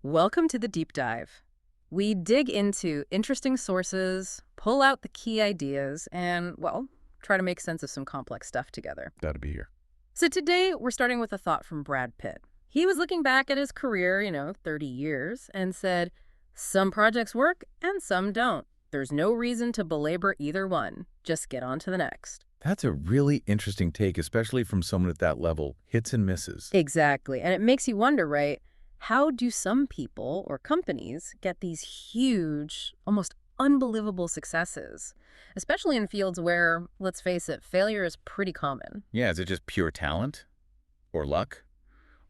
Welcome to the deep dive. We dig into interesting sources, pull out the key ideas, and, well, try to make sense of some complex stuff together. Got to be here. So today, we're starting with a thought from Brad Pitt. He was looking back at his career, 30 years, and said, some projects work and some don't. There's no reason to belabor either one. Just get on to the next. That's a really interesting take, especially from someone at that level. Hits and misses. Exactly. And it makes you wonder, right? How do some people or companies get these huge, almost unbelievable successes, especially in fields where, let's face it, failure is pretty common? Yeah, is it just pure talent? Or luck?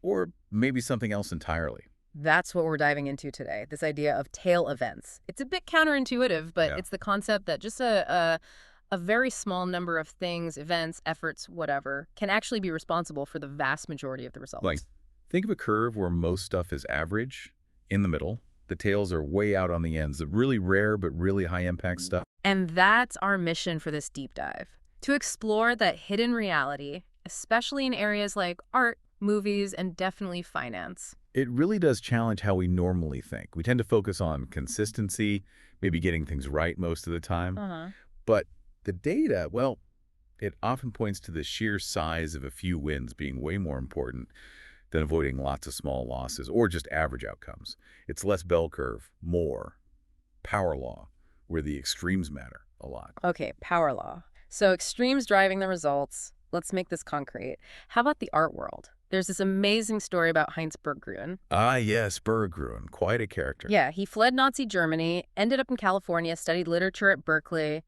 Or maybe something else entirely? That's what we're diving into today, this idea of tail events. It's a bit counterintuitive, but Yeah. it's the concept that just a very small number of things, events, efforts, whatever, can actually be responsible for the vast majority of the results. Like, think of a curve where most stuff is average, in the middle. The tails are way out on the ends, the really rare but really high-impact stuff. And that's our mission for this deep dive, to explore that hidden reality, especially in areas like art, movies, and definitely finance. It really does challenge how we normally think. We tend to focus on consistency, maybe getting things right most of the time. But the data, well, it often points to the sheer size of a few wins being way more important than avoiding lots of small losses or just average outcomes. It's less bell curve, more power law, where the extremes matter a lot. Okay, power law. So extremes driving the results. Let's make this concrete. How about the art world? There's this amazing story about Heinz Berggruen. Ah, yes, Berggruen, quite a character. Yeah, he fled Nazi Germany, ended up in California, studied literature at Berkeley.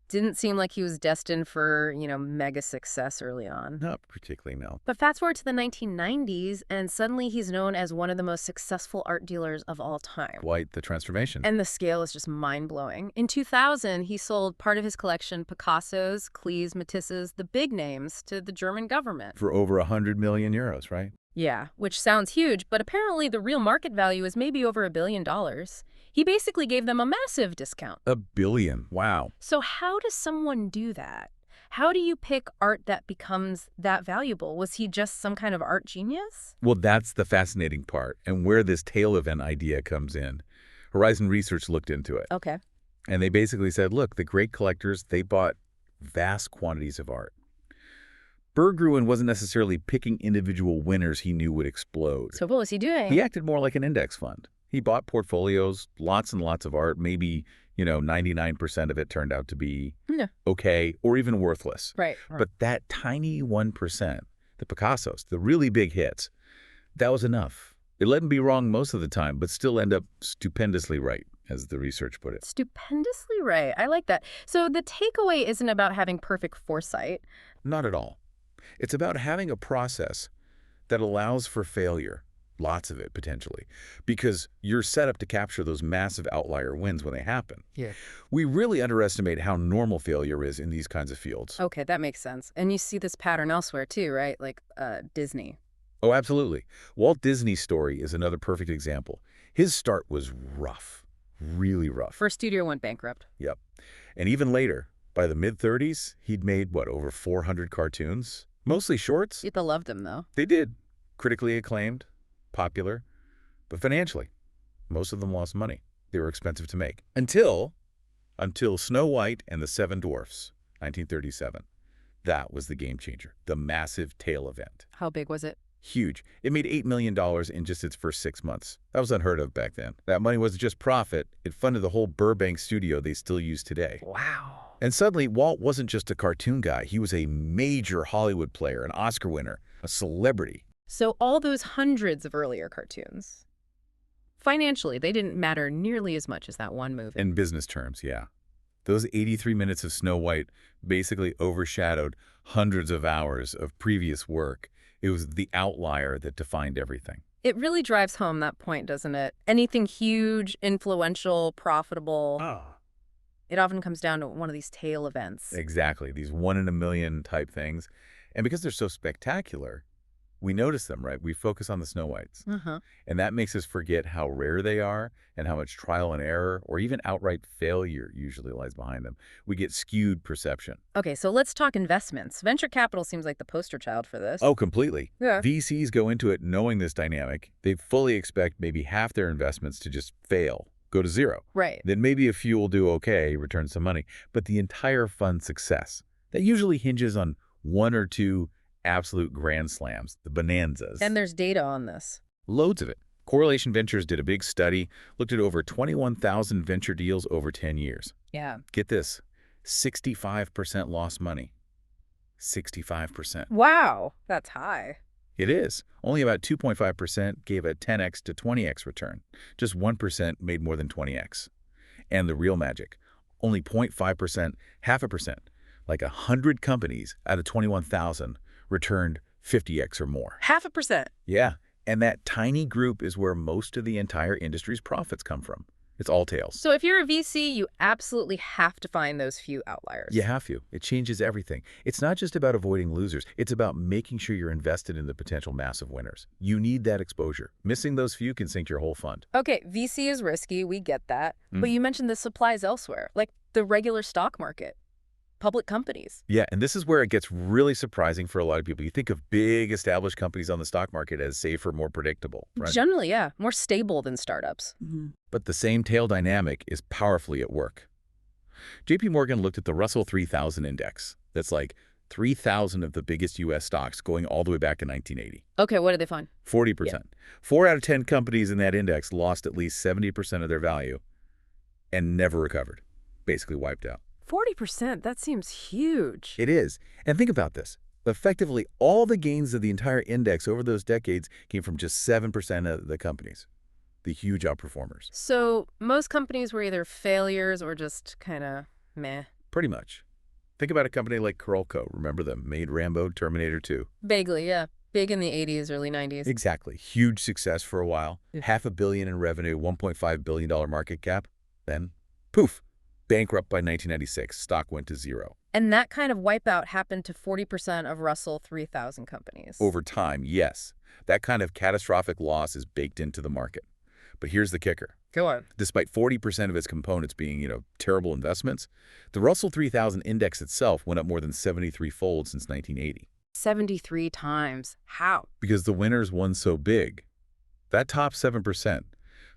Didn't seem like he was destined for, mega success early on. Not particularly, no. But fast forward to the 1990s, and suddenly he's known as one of the most successful art dealers of all time. Quite the transformation. And the scale is just mind-blowing. In 2000, he sold part of his collection, Picasso's, Klee's, Matisse's, the big names, to the German government. For over 100 million euros, right? Yeah, which sounds huge, but apparently the real market value is maybe over $1 billion. He basically gave them a massive discount. $1 billion, wow. So how does someone do that? How do you pick art that becomes that valuable? Was he just some kind of art genius? Well, that's the fascinating part, and where this tail event idea comes in. Horizon Research looked into it. Okay. And they basically said, look, the great collectors, they bought vast quantities of art. Berggruen wasn't necessarily picking individual winners he knew would explode. So what was he doing? He acted more like an index fund. He bought portfolios, lots and lots of art, maybe, 99% of it turned out to be okay or even worthless. Right. But that tiny 1%, the Picassos, the really big hits, that was enough. It let him be wrong most of the time, but still end up stupendously right, as the research put it. Stupendously right. I like that. So the takeaway isn't about having perfect foresight. Not at all. It's about having a process that allows for failure, lots of it potentially, because you're set up to capture those massive outlier wins when they happen. Yeah. We really underestimate how normal failure is in these kinds of fields. Okay, that makes sense. And you see this pattern elsewhere too, right? Like Disney. Oh, absolutely. Walt Disney's story is another perfect example. His start was rough, really rough. First studio went bankrupt. Yep. And even later, by the mid-30s, he'd made, over 400 cartoons? Mostly shorts. People loved them, though. They did. Critically acclaimed, popular, but financially, most of them lost money. They were expensive to make. Until Snow White and the Seven Dwarfs, 1937. That was the game changer, the massive tail event. How big was it? Huge. It made $8 million in just its first 6 months. That was unheard of back then. That money wasn't just profit. It funded the whole Burbank studio they still use today. Wow. And suddenly, Walt wasn't just a cartoon guy. He was a major Hollywood player, an Oscar winner, a celebrity. So all those hundreds of earlier cartoons, financially, they didn't matter nearly as much as that one movie. In business terms, yeah. Those 83 minutes of Snow White basically overshadowed hundreds of hours of previous work. It was the outlier that defined everything. It really drives home that point, doesn't it? Anything huge, influential, profitable, it often comes down to one of these tail events. Exactly, these one in a million type things. And because they're so spectacular, We notice them, right? We focus on the snow whites. Uh-huh. And that makes us forget how rare they are and how much trial and error or even outright failure usually lies behind them. We get skewed perception. Okay, so let's talk investments. Venture capital seems like the poster child for this. Oh, completely. Yeah. VCs go into it knowing this dynamic. They fully expect maybe half their investments to just fail, go to zero. Right. Then maybe a few will do okay, return some money. But the entire fund's success, that usually hinges on one or two absolute grand slams, the bonanzas. And there's data on this. Loads of it. Correlation Ventures did a big study, looked at over 21,000 venture deals over 10 years. Yeah. Get this, 65% lost money. 65%. Wow, that's high. It is. Only about 2.5% gave a 10x to 20x return. Just 1% made more than 20x. And the real magic, only 0.5%, half a percent, like 100 companies out of 21,000 returned 50x or more. 0.5%. Yeah, and that tiny group is where most of the entire industry's profits come from. It's all tails. So if you're a VC, you absolutely have to find those few outliers. You have to. It changes everything. It's not just about avoiding losers. It's about making sure you're invested in the potential massive winners. You need that exposure. Missing those few can sink your whole fund. Okay, VC is risky, we get that. But you mentioned this applies elsewhere, like the regular stock market, public companies. Yeah, and this is where it gets really surprising for a lot of people. You think of big established companies on the stock market as safer, more predictable, right? Generally, yeah, more stable than startups. But the same tail dynamic is powerfully at work. JP Morgan looked at the Russell 3000 index. That's like 3,000 of the biggest U.S. stocks going all the way back to 1980. Okay, what did they find? 40%. Yeah. 4 out of 10 companies in that index lost at least 70% of their value and never recovered. Basically wiped out. 40%, that seems huge. It is. And think about this. Effectively, all the gains of the entire index over those decades came from just 7% of the companies, the huge outperformers. So most companies were either failures or just kind of meh. Pretty much. Think about a company like Coralco. Remember them? Made Rambo, Terminator 2. Vaguely, yeah. Big in the 80s, early 90s. Exactly. Huge success for a while. Yeah. $500 million in revenue, $1.5 billion market cap. Then, poof, bankrupt by 1996. Stock went to zero. And that kind of wipeout happened to 40% of Russell 3000 companies. Over time, yes. That kind of catastrophic loss is baked into the market. But here's the kicker. Go on. Despite 40% of its components being, terrible investments, the Russell 3000 index itself went up more than 73-fold since 1980. 73 times. How? Because the winners won so big. That top 7%,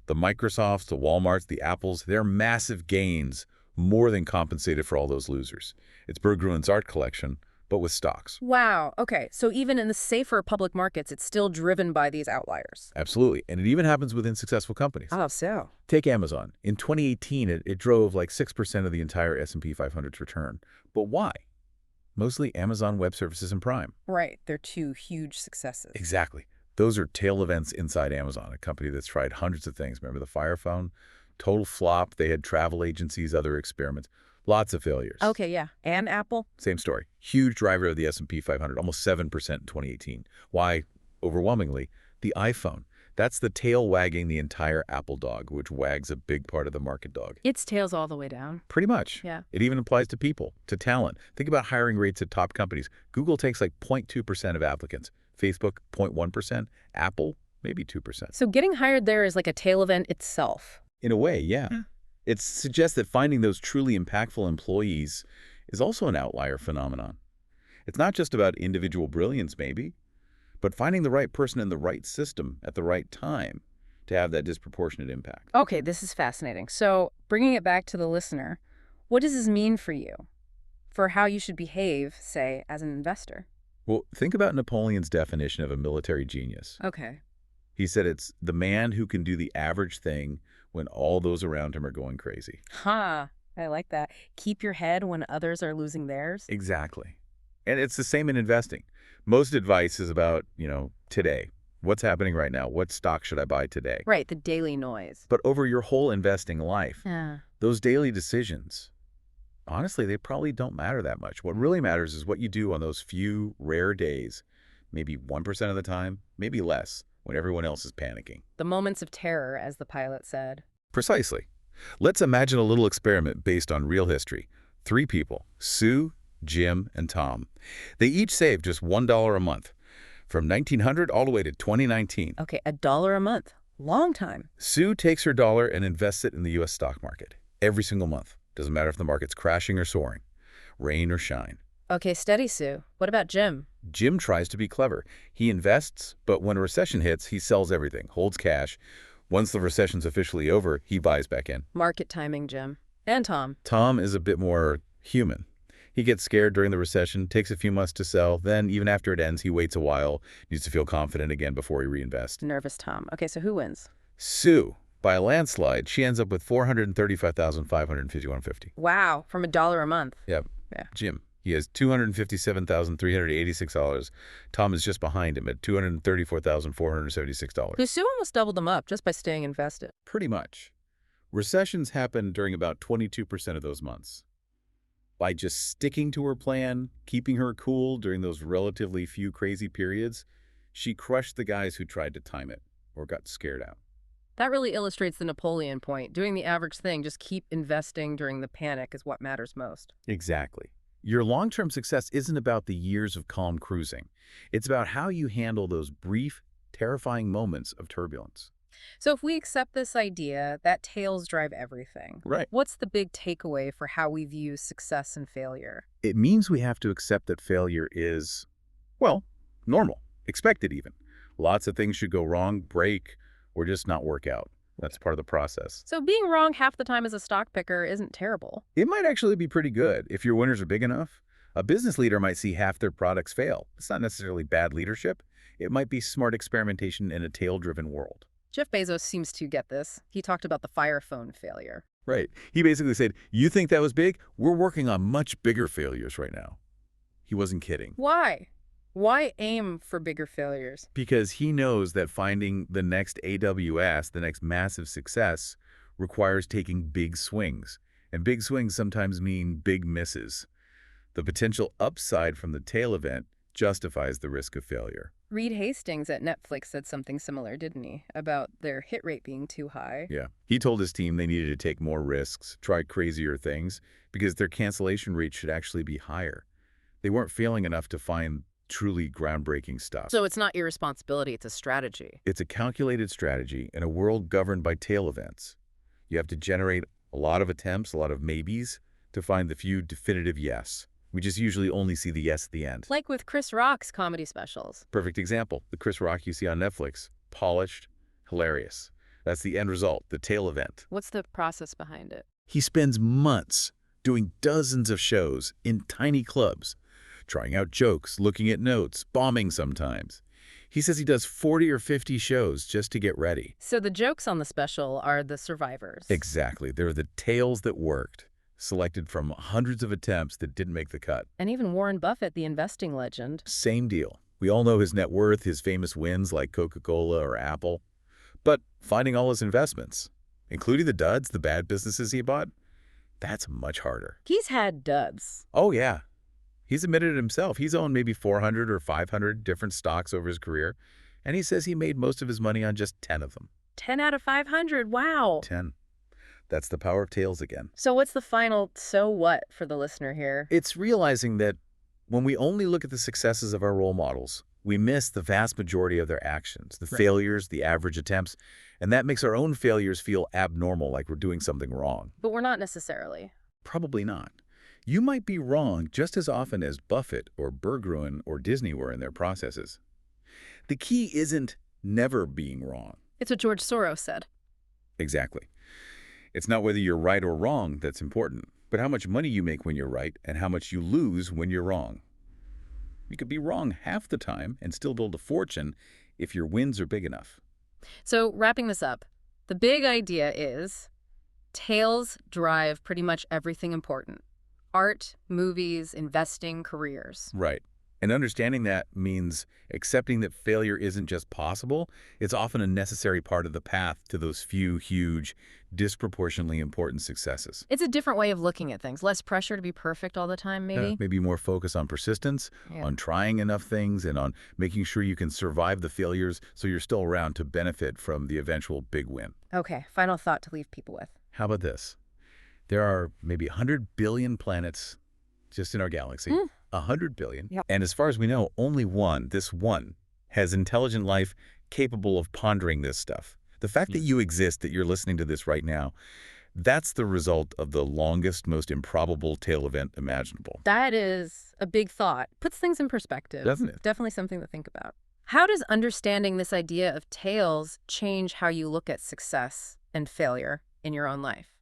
the Microsofts, the Walmarts, the Apples, their massive gains more than compensated for all those losers. It's Berggruen's art collection, but with stocks. Wow. Okay. So even in the safer public markets, it's still driven by these outliers. Absolutely. And it even happens within successful companies. How so? Take Amazon. In 2018, it drove like 6% of the entire S&P 500's return. But why? Mostly Amazon Web Services and Prime. Right. They're two huge successes. Exactly. Those are tail events inside Amazon, a company that's tried hundreds of things. Remember the Fire Phone? Total flop. They had travel agencies, other experiments. Lots of failures. Okay, yeah. And Apple? Same story. Huge driver of the S&P 500, almost 7% in 2018. Why? Overwhelmingly, the iPhone. That's the tail wagging the entire Apple dog, which wags a big part of the market dog. Its tail's all the way down. Pretty much. Yeah. It even applies to people, to talent. Think about hiring rates at top companies. Google takes like 0.2% of applicants. Facebook, 0.1%. Apple, maybe 2%. So getting hired there is like a tail event itself. In a way, yeah. It suggests that finding those truly impactful employees is also an outlier phenomenon. It's not just about individual brilliance, maybe, but finding the right person in the right system at the right time to have that disproportionate impact. Okay, this is fascinating. So bringing it back to the listener, what does this mean for you? For how you should behave, say, as an investor? Well, think about Napoleon's definition of a military genius. Okay. He said it's the man who can do the average thing when all those around him are going crazy. I like that. Keep your head when others are losing theirs. Exactly. And it's the same in investing. Most advice is about, today. What's happening right now? What stock should I buy today? Right, the daily noise. But over your whole investing life, Yeah. those daily decisions, honestly, they probably don't matter that much. What really matters is what you do on those few rare days, maybe 1% of the time, maybe less, when everyone else is panicking. The moments of terror, as the pilot said. Precisely. Let's imagine a little experiment based on real history. 3 people, Sue, Jim, and Tom. They each saved just $1 a month. from 1900 all the way to 2019. Okay, $1 a month. Long time. Sue takes her dollar and invests it in the U.S. stock market every single month. Doesn't matter if the market's crashing or soaring, rain or shine. Okay, steady, Sue. What about Jim? Jim tries to be clever. He invests, but when a recession hits, he sells everything, holds cash. Once the recession's officially over, he buys back in. Market timing, Jim. And Tom. Tom is a bit more human. He gets scared during the recession, takes a few months to sell, then even after it ends, he waits a while, needs to feel confident again before he reinvests. Nervous Tom. Okay, so who wins? Sue, by a landslide, she ends up with $435,551.50. Wow, from $1 a month. Yep. Yeah. Jim, he has $257,386. Tom is just behind him at $234,476. So Sue almost doubled them up just by staying invested. Pretty much. Recessions happen during about 22% of those months. By just sticking to her plan, keeping her cool during those relatively few crazy periods, she crushed the guys who tried to time it or got scared out. That really illustrates the Napoleon point. Doing the average thing, just keep investing during the panic is what matters most. Exactly. Your long-term success isn't about the years of calm cruising. It's about how you handle those brief, terrifying moments of turbulence. So if we accept this idea that tails drive everything, Right. what's the big takeaway for how we view success and failure? It means we have to accept that failure is, well, normal, expected even. Lots of things should go wrong, break, or just not work out. That's part of the process. So being wrong half the time as a stock picker isn't terrible. It might actually be pretty good if your winners are big enough. A business leader might see half their products fail. It's not necessarily bad leadership. It might be smart experimentation in a tail-driven world. Jeff Bezos seems to get this. He talked about the Fire Phone failure. Right. He basically said, you think that was big? We're working on much bigger failures right now. He wasn't kidding. Why? Why aim for bigger failures? Because he knows that finding the next AWS, the next massive success, requires taking big swings. And big swings sometimes mean big misses. The potential upside from the tail event justifies the risk of failure. Reed Hastings at Netflix said something similar, didn't he? About their hit rate being too high. Yeah. He told his team they needed to take more risks, try crazier things, because their cancellation rate should actually be higher. They weren't failing enough to find truly groundbreaking stuff. So it's not irresponsibility, it's a strategy. It's a calculated strategy in a world governed by tail events. You have to generate a lot of attempts, a lot of maybes, to find the few definitive yes. We just usually only see the yes at the end. Like with Chris Rock's comedy specials. Perfect example. The Chris Rock you see on Netflix. Polished, hilarious. That's the end result, the tail event. What's the process behind it? He spends months doing dozens of shows in tiny clubs, trying out jokes, looking at notes, bombing sometimes. He says he does 40 or 50 shows just to get ready. So the jokes on the special are the survivors. Exactly. They're the tales that worked, selected from hundreds of attempts that didn't make the cut. And even Warren Buffett, the investing legend. Same deal. We all know his net worth, his famous wins like Coca-Cola or Apple. But finding all his investments, including the duds, the bad businesses he bought, that's much harder. He's had duds. Oh, yeah. He's admitted it himself. He's owned maybe 400 or 500 different stocks over his career, and he says he made most of his money on just 10 of them. 10 out of 500. Wow. 10. That's the power of tails again. So what's the final so what for the listener here? It's realizing that when we only look at the successes of our role models, we miss the vast majority of their actions, the failures, the average attempts, and that makes our own failures feel abnormal, like we're doing something wrong. But we're not necessarily. Probably not. You might be wrong just as often as Buffett or Berggruen or Disney were in their processes. The key isn't never being wrong. It's what George Soros said. Exactly. It's not whether you're right or wrong that's important, but how much money you make when you're right and how much you lose when you're wrong. You could be wrong half the time and still build a fortune if your wins are big enough. So wrapping this up, the big idea is tails drive pretty much everything important. Art, movies, investing, careers. Right. And understanding that means accepting that failure isn't just possible, it's often a necessary part of the path to those few, huge, disproportionately important successes. It's a different way of looking at things. Less pressure to be perfect all the time, maybe? Yeah, maybe more focus on persistence, on trying enough things, and on making sure you can survive the failures so you're still around to benefit from the eventual big win. Okay, final thought to leave people with. How about this? There are maybe 100 billion planets just in our galaxy. 100 billion. Yep. And as far as we know, only one, this one, has intelligent life capable of pondering this stuff. The fact that you exist, that you're listening to this right now, that's the result of the longest, most improbable tail event imaginable. That is a big thought. Puts things in perspective. Doesn't it? Definitely something to think about. How does understanding this idea of tails change how you look at success and failure in your own life?